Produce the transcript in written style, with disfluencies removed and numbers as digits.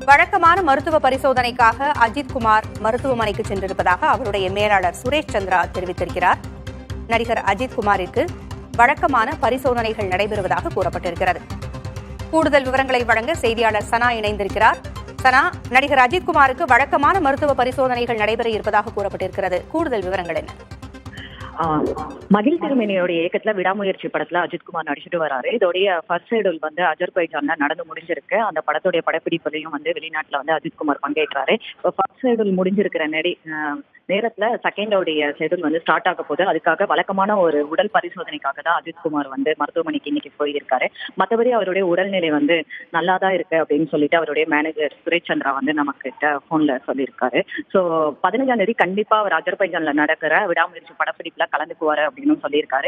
வழக்கமான மருத்துவ பரிசோதனைக்காக அஜித் குமார் மருத்துவமனைக்கு சென்றிருப்பதாக அவருடைய மேலாளர் சுரேஷ் சந்திரா தெரிவித்திருக்கிறார். நடிகர் அஜித் குமாரிற்கு வழக்கமான பரிசோதனைகள் நடைபெறுவதாக கூறப்பட்டிருக்கிறது. கூடுதல் விவரங்களை வழங்க செய்தியாளர் சனா இணைந்திருக்கிறார். சனா, நடிகர் அஜித் குமாருக்கு வழக்கமான மருத்துவ பரிசோதனைகள் நடைபெற இருப்பதாக கூறப்பட்டிருக்கிறது. கூடுதல் விவரங்கள் என்ன? மகிழ் திருமேனியோட இயக்கத்துல விடாமுயற்சி படத்துல அஜித்குமார் நடிச்சுட்டு வராரு. இதோடைய ஃபர்ஸ்ட் ஷெட்யூல் அஜர்பைஜான்ல நடந்து முடிஞ்சிருக்கு. அந்த படத்துடைய படப்பிடிப்புலையும் அஜித்குமார் பங்கேற்றாரு. இப்போ ஃபர்ஸ்ட் ஷெட்யூல் முடிஞ்சிருக்கிற நேரத்துல செகண்டோடைய ஷெட்யூல் ஸ்டார்ட் ஆக போது. அதுக்காக வழக்கமான ஒரு உடல் பரிசோதனைக்காக தான் அஜித்குமார் மருத்துவமனைக்கு இன்னைக்கு போயிருக்காரு. மற்றபடி அவருடைய உடல்நிலை நல்லா தான் இருக்கு அப்படின்னு சொல்லிட்டு அவருடைய மேனேஜர் சுரேஷ் சந்திரா நம்ம கிட்ட போன்ல சொல்லியிருக்காரு. ஸோ 15ஆம் தேதி கண்டிப்பா அவர் அஜர்பைஜான்ல நடக்கிற விடாமுயற்சி படப்பிடிப்புல கலந்துக்குவாரு அப்படின்னு சொல்லியிருக்காரு.